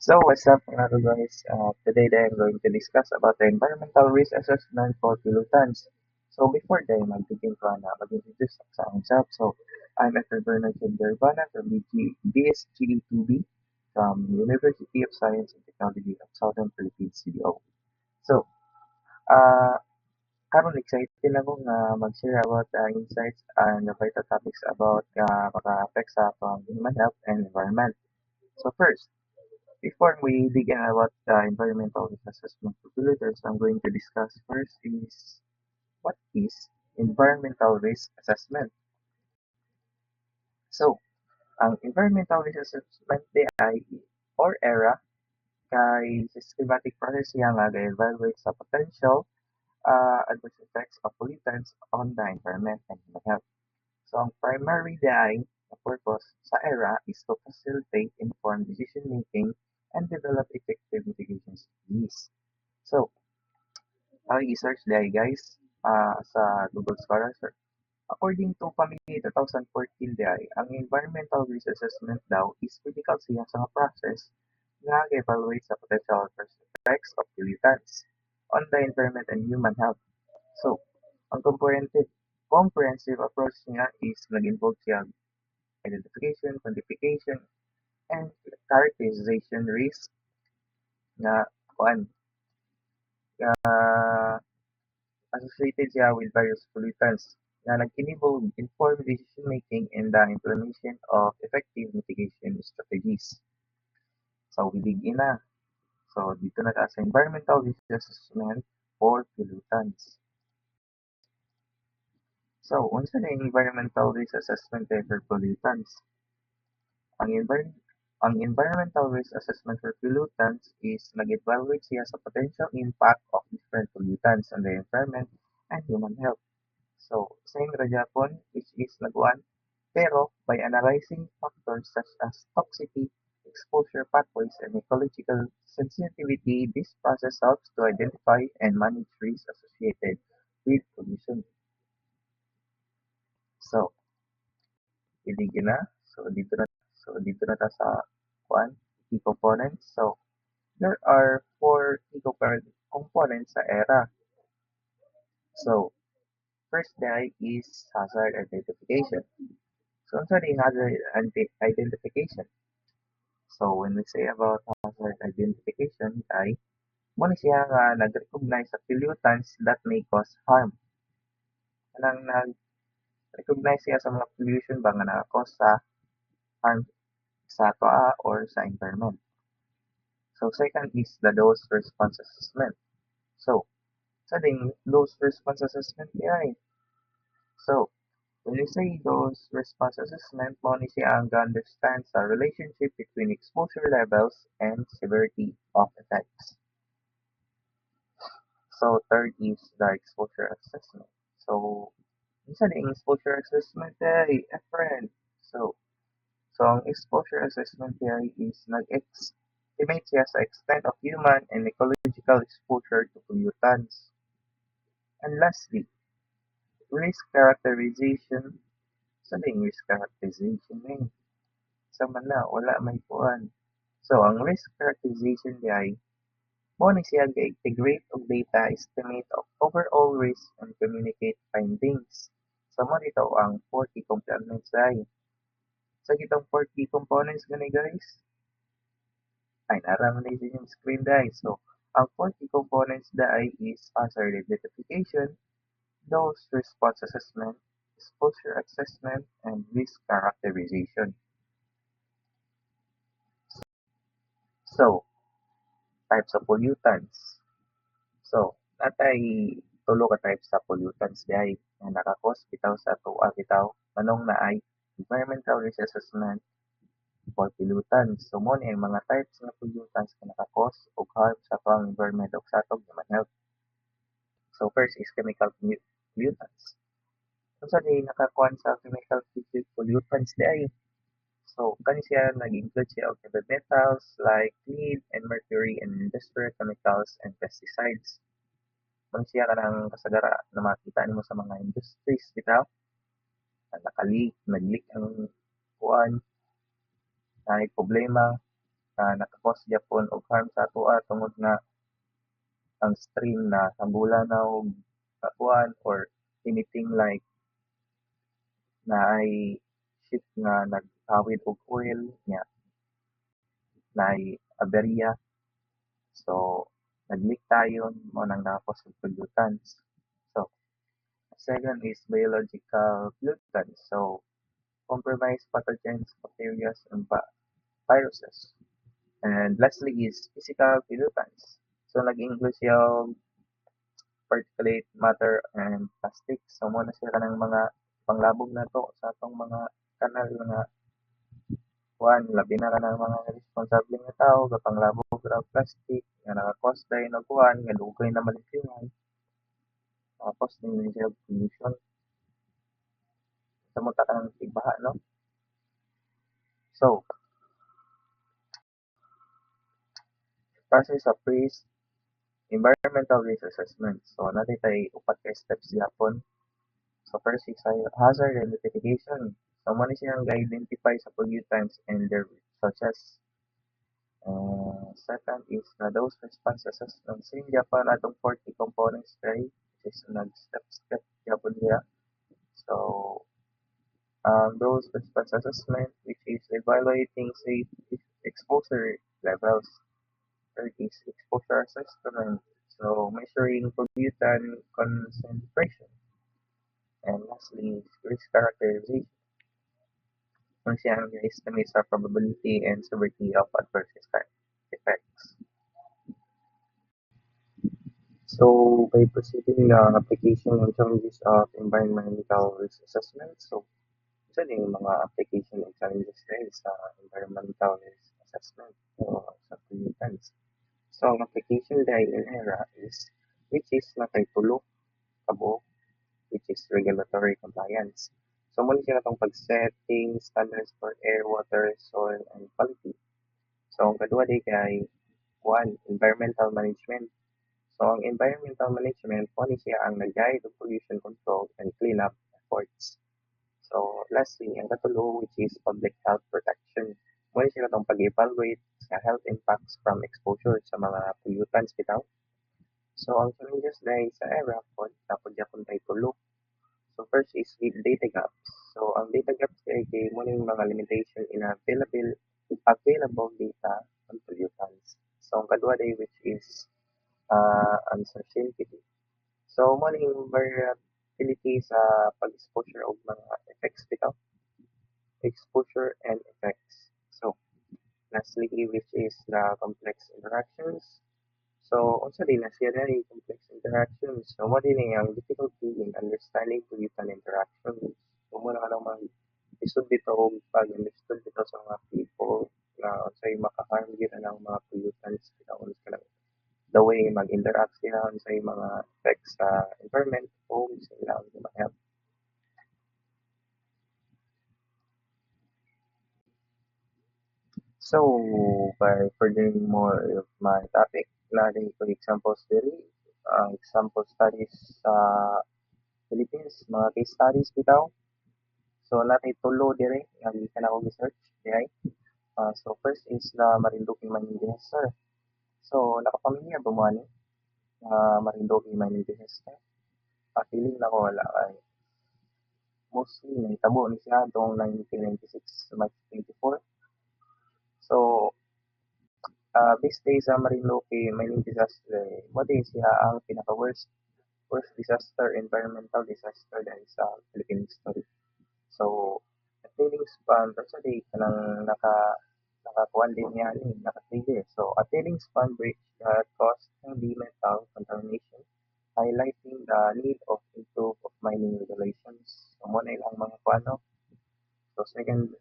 So what's up mga guys? Today I'm going to discuss about the environmental risk assessment for pollutants. So before that, mag-begin ko na mag-introduce sa aking self. So I'm Dr. Bernard Chenderbana from BSGE2B from University of Science and Technology of Southern Philippines, CDO. So, uh, karon excited ako nga mag-share about insights and vital topics about maka-affect sa human health and environment. So first, before we begin about the environmental risk assessment for polluters, I'm going to discuss first is what is environmental risk assessment. So, ang environmental risk assessment di ay or ERA kay systematic process siya nga ga-evaluate sa potential adverse effects of pollutants on the environment and human health. So, ang primary di ay na purpose sa ERA is to facilitate informed decision making and develop effective mitigation strategies. So, i-search dahil guys sa Google Scholar. According to PAMILI 2014 dahil, ang environmental risk assessment daw is critical siya sa process nga evaluate sa potential adverse effects of pollutants on the environment and human health. So, ang comprehensive approach niya is nag-involve siya identification, quantification, and characterization risk nga kuan uh, associated siya with various pollutants na nag-enable informed decision-making and the implementation of effective mitigation strategies. So, biligin na. So, dito na tayo sa environmental risk assessment for pollutants. So, unsa na yung environmental risk assessment for pollutants? Ang, ang environmental risk assessment for pollutants is nag-evaluate siya sa potential impact of different pollutants on the environment and human health. So, same ra gyapon which is nag-1 pero by analyzing factors such as toxicity, exposure pathways, and ecological sensitivity, this process helps to identify and manage risks associated with pollution. So, iligin na. So dito na ta sa key components. So, there are four key components sa ERA. So, first guy is hazard identification. So, unsa di hazard identification? So, when we say about hazard identification, ay mo ni siya nga nag-recognize sa pollutants that may cause harm. Kanang nag-recognize siya sa mga pollution ba nga naka-cause sa harm sa toa or sa environment. So, second is the dose response assessment. So, sa ding dose response assessment ay. So, when we say dose response assessment, mo ni siya ang understand sa relationship between exposure levels and severity of effects. So, third is the exposure assessment. So, isa din exposure assessment ay friend. So ang exposure assessment ay is nag-estimate siya sa extent of human and ecological exposure to pollutants. And lastly, risk characterization. Sa din risk characterization eh. Sa man na, wala may puan. So, ang risk characterization ay mo ni siya ga-integrate og data estimate of overall risk and communicate findings. So, mo dito ang 4 key components ay. Sa gitong 4 key components gani guys, ay naraman na yung screen guys. So, ang 4 key components dai is hazard identification, dose response assessment, exposure assessment, and risk characterization. So, types of pollutants. So, natay tulo ka types sa pollutants dai nga nakakos bitaw sa tuwa bitaw manong na ay environmental risk assessment for pollutants. So, mo ni ang mga types ng pollutants nga nakakos og harm sa atong environment ug sa atong human health. So, first is chemical pollutants. Unsa di nakakuan sa chemical pollutants di ay? So, kani siya nag-include siya og heavy metals like lead and mercury and industrial chemicals and pesticides. Kung siya kanang kasagara na makita nimo sa mga industries bitaw, nag-leak ang kuan, ay problema, naka-cause gyapon og harm sa atoa tungod nga ang stream na sambulan na og kakuan or anything like naay ship nga naghawid og oil nya naay aberya. So, nag-leak tayon mao nang na-cause og pollutants. So, second is biological pollutants. So, compromised pathogens, bacteria, and viruses. And lastly is physical pollutants. So, nag-include siya og particulate matter and plastic. So, mo na siya kanang mga panglabog na to sa atong mga kanal nga kuan labi na kanang mga responsable nga tao sa panglabog ra og plastic nga naka-cause dayon og kuan nga dugay na malipyuhan, naka-cause din siya og pollution sa mga kanang tigbaha, no? So, process of risk, environmental risk assessment. So, natin tayo upat ka steps yapon. So, first is hazard identification. So, mo ni siyang ga-identify sa pollutants and their sources. Second is those response assessment. Same Japan atong 40 components kay which is nag-step yapon niya. So, those response assessment which is evaluating safe exposure levels. Third is exposure assessment. So, measuring pollutant concentration. And lastly, risk characterization. Kung siyang estimate sa probability and severity of adverse effects. So, by proceeding the application and challenges of environmental risk assessment, so isa din yung mga application and challenges dahil sa environmental risk assessment o sa pollutants. So, ang application dahil in ERA is which is nakay tulo kabo which is regulatory compliance. So, muna siya itong pag-setting standards for air, water, soil, and quality. So, ang kadua day kay one, environmental management. So, ang environmental management, po ni siya ang nag-guide of pollution control and cleanup efforts. So, lastly, ang katulo, which is public health protection. Muna siya itong pag-evaluate sa health impacts from exposure sa mga pollutants bitaw. So, ang challenges dahil sa ERA po, tapos yapon tayo tulo. So, first is with data gaps. So, ang data gaps ay muna yung mga limitation in available data on pollutants. So, ang kadua day which is uncertainty. So, mo yung variability sa pag-exposure og mga effects bitaw, exposure and effects. So, lastly, which is the complex interactions. So, unsa din na siya na yung complex interactions. So, mo din ang difficulty in understanding pollutant interactions. So, mo na ka naman isod dito og pag-understood dito sa mga people na unsay maka-harm gyud ng mga pollutants bitaw unsay the way mag-interact sila sa mga effects sa environment o sa ilang mga health. So, by furthering more of my topic, natin ko examples diri, example studies sa Philippines, mga case studies bitaw. So, natin tulo diri, nga gikan ako research, dihay. So, first is the Marinduque Mining Disaster. So, nakapamilya ba mo ani? Marinduque Mining Disaster. Feeling na ko wala kay mostly nahitabo ni siya atong 1996 March 24. So, based day sa Marinduque mining disaster, mo din siya ang worst disaster, environmental disaster dahil sa Philippine history. So, the tailings span, sa day kanang nakakuan din niya ni naka-trigger. So, a tailings span breach that caused heavy metal contamination, highlighting the need of improve of mining regulations. So, mo na ilang mga kuano. So, second,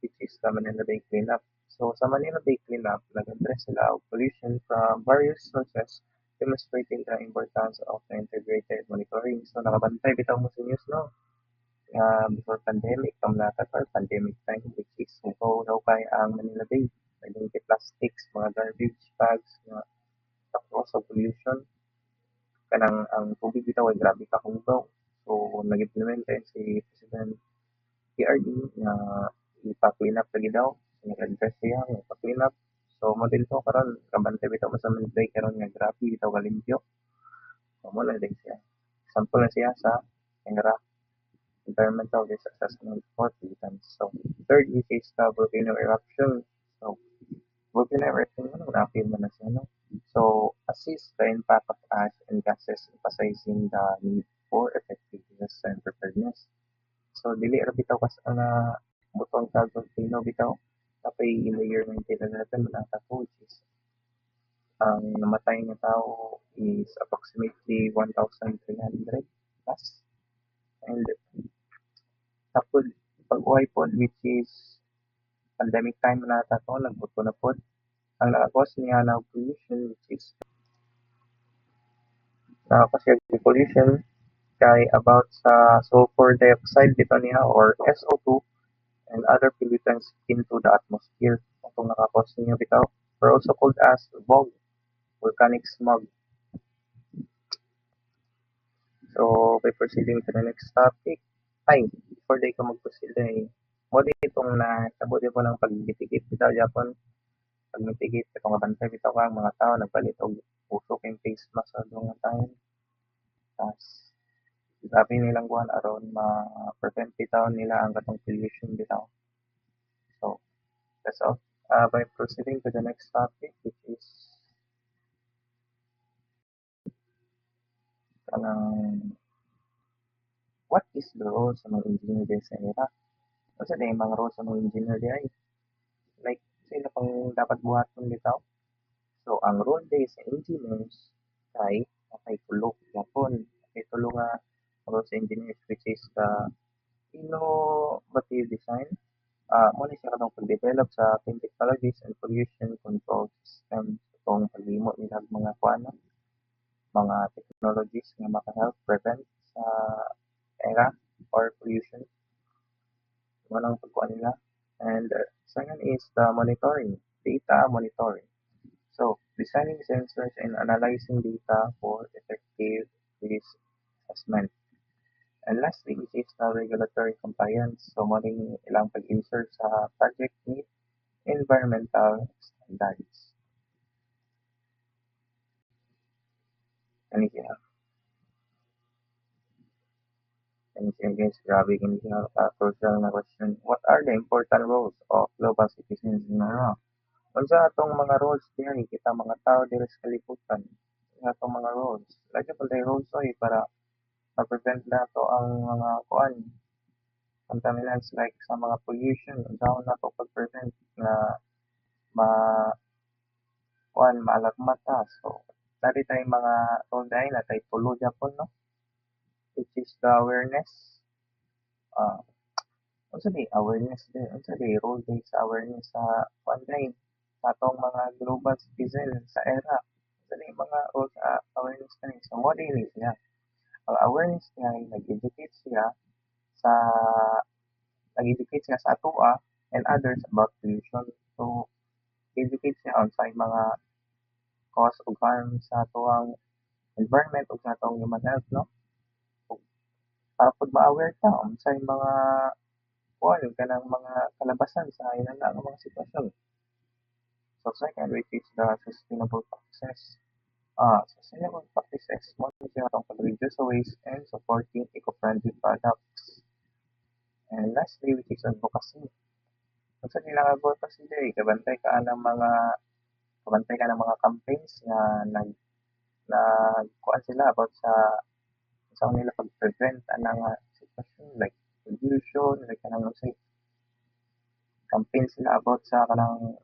which is the Manila Bay Cleanup. So, sa Manila Bay Cleanup, nag-address sila of pollution from various sources, demonstrating the importance of the integrated monitoring. So, nakabantay bitaw mo sa news, no? Before pandemic, pandemic time, which is mukaw daw kay ang Manila Bay. Naging plastics, mga garbage bags, mga tapos sa pollution. Kanang ang tubig bitaw ay grabe ka kung daw. So, nag-implement si President PRD na ipa-clean up lagi daw. nag-address siya pa-clean up. So mo dito karon kabante bitaw mo sa Manday karon nga grabe bitaw kalimpyo. So mo na din siya. Sample na siya sa nga environmental risk assessment for Philippines. So third is the volcano eruption. So volcano eruption ano na-feel mo na siya no? So assess the impact of ash and gases emphasizing the need for effective disaster and preparedness. So dili ra bitaw kas nga butong sa volcano bitaw tapay in the year 1911 manatako which is ang namatay nga tao is approximately 1,300 plus. And tapos pag-uhay pod which is pandemic time na to nagbuto na pod. Ang nakakos niya na pollution which is nakakos siya pollution kay about sa sulfur dioxide dito niya or SO2 and other pollutants into the atmosphere. Itong nakakos niya bitaw or also called as VOG, volcanic smog. So, by proceeding to the next topic, ay, before day ko mag-proceed ay, mo di itong natabo di ko ng pag-mitigate bitaw Japon, pag-mitigate itong kabantay bitaw ka ang mga tao nagpalit og usok yung face mask sa mga time. Tas, sabi nilang kuhan aron ma-prevent bitaw nila ang katong pollution bitaw. So, that's all. By proceeding to the next topic, which is kanang what is the role sa mga engineer din sa era? Kasi na yung mga role sa mga engineer di ay like sino pang dapat buhaton bitaw? So ang role day sa engineers kay nakay tulo yapon nakay tulo nga role sa engineers which is the innovative design. Muna siya katong pag-develop sa clean technologies and pollution control systems itong paghimo nila mga kuano mga technologies nga maka-help prevent sa era or pollution mo ng pagkuha nila. And second is the monitoring, data monitoring. So, designing sensors and analyzing data for effective risk assessment. And lastly, which is the regulatory compliance. So, mo rin ilang pag-insert sa project meet environmental standards. Ano siya? Ano siya guys? Grabe hindi siya crucial na question. What are the important roles of global citizens in Iran? Unsa atong mga roles diri kita mga tao diri sa kalibutan? Nga atong mga roles. Lagi pa tayo roles oy para ma-prevent nato ang mga kuan contaminants like sa mga pollution. Unsaon nato pag-prevent nga ma kuan maalagmat ta. So dali tay mga role dai na tay tulo gyapon no which is the awareness. Uh, unsa di awareness din? Unsa di role day sa awareness sa kuan dai sa atong mga global citizen sa era. Unsa di mga role sa awareness kani? So mo dinhi siya. Ang awareness niya ay nag-educate siya sa nag-educate siya sa atoa and others about pollution. So, educate siya on sa mga cause ug harm sa atoang environment ug sa atong human health, no? Ug para pud ma-aware ta unsay mga kuan kanang mga kalabasan sa inana nga mga sitwasyon. So, second, which is the sustainable practices. Sustainable practices mo siya atong pag-reduce waste and supporting eco-friendly products. And lastly, which is advocacy. Unsa nila advocacy day? Kabantay ka ng mga campaigns nga nagkuan sila about sa unsa nila pag-prevent anang sitwasyon like pollution, like kanang say campaign sila about sa kanang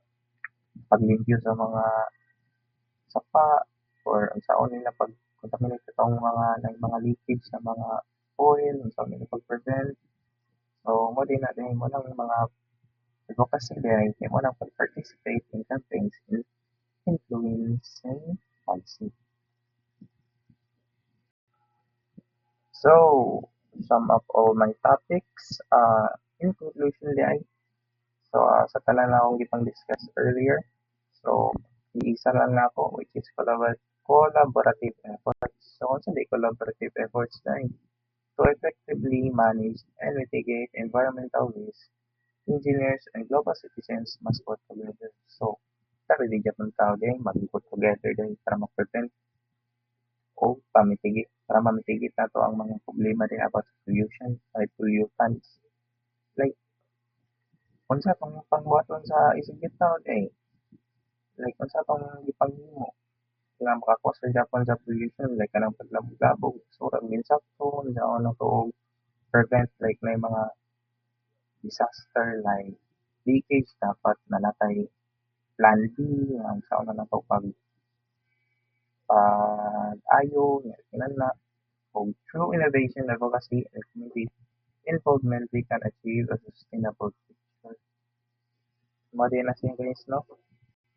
paglimpyo sa mga sapa or unsaon nila pag contaminate itong mga leakage sa mga oil, unsaon nila pag-prevent. So mo din na din mo nang mga advocacy day mo nang pag-participate in campaigns in influencing policy. So, sum up all my topics. In conclusion, di so sa tanan na akong gipang discuss earlier. So, iisa lang na ako which is collaborative efforts. So, unsa di collaborative efforts na to effectively manage and mitigate environmental risk engineers, and global citizens must work together. So, tara di Japan tao din, mag-work together din para ma-prevent o para mamitigit nato ang mga problema din about pollution, ay pollutants. Like, unsa tong pangbuhaton sa isig taon like unsa tong gipanghimo nga makakuha sa Japan sa pollution like kanang paglabog-labog, so minsakto sa ano to prevent like may mga disaster like leakage dapat nalatay plan B ang sa una na to pag-ayo nga kinahanglan through innovation, advocacy, and community involvement, we can achieve a sustainable future. Mo din na siya guys, no?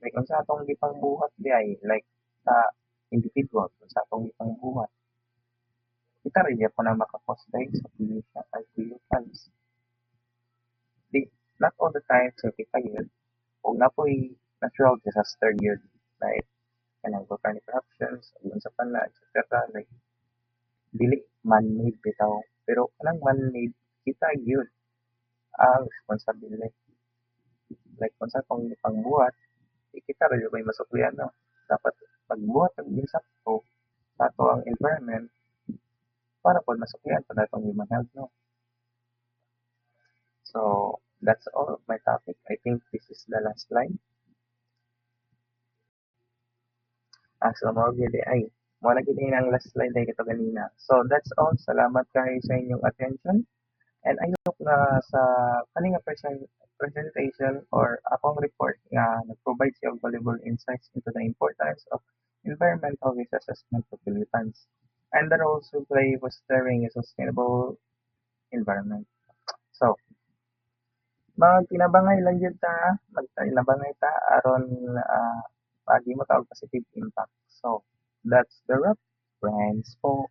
Like, kung sa atong gipangbuhat di ay, like, sa individual, kung sa atong gipangbuhat, kita rin po na makapos dahil sa pollution ay pollutants. Di, not all the time sa kita yun, o na po'y natural disaster yun, like, kanang volcanic eruptions, ulan sa pana, etc. Like, dili man-made bitaw. Pero kanang man-made, kita yun ang responsibility. Like, kung sa atong gipangbuhat, di kita rin may masuklian, no? Dapat magbuhat ng insakto sa ato ang environment para po masuklian pa natong human health, no? So, that's all of my topic. I think this is the last slide. So, mao gyud ay mo na gyud ang last slide ay kato ganina. So, that's all. Salamat kayo sa inyong attention. And I hope na sa kaning nga presentation or akong report nga nag-provide siya og valuable insights into the importance of environmental risk assessment of pollutants and the role to play fostering a sustainable environment. So, magtinabangay lang jud ta, magtinabangay ta aron mahimo ta og positive impact. So, that's the wrap. Friends po.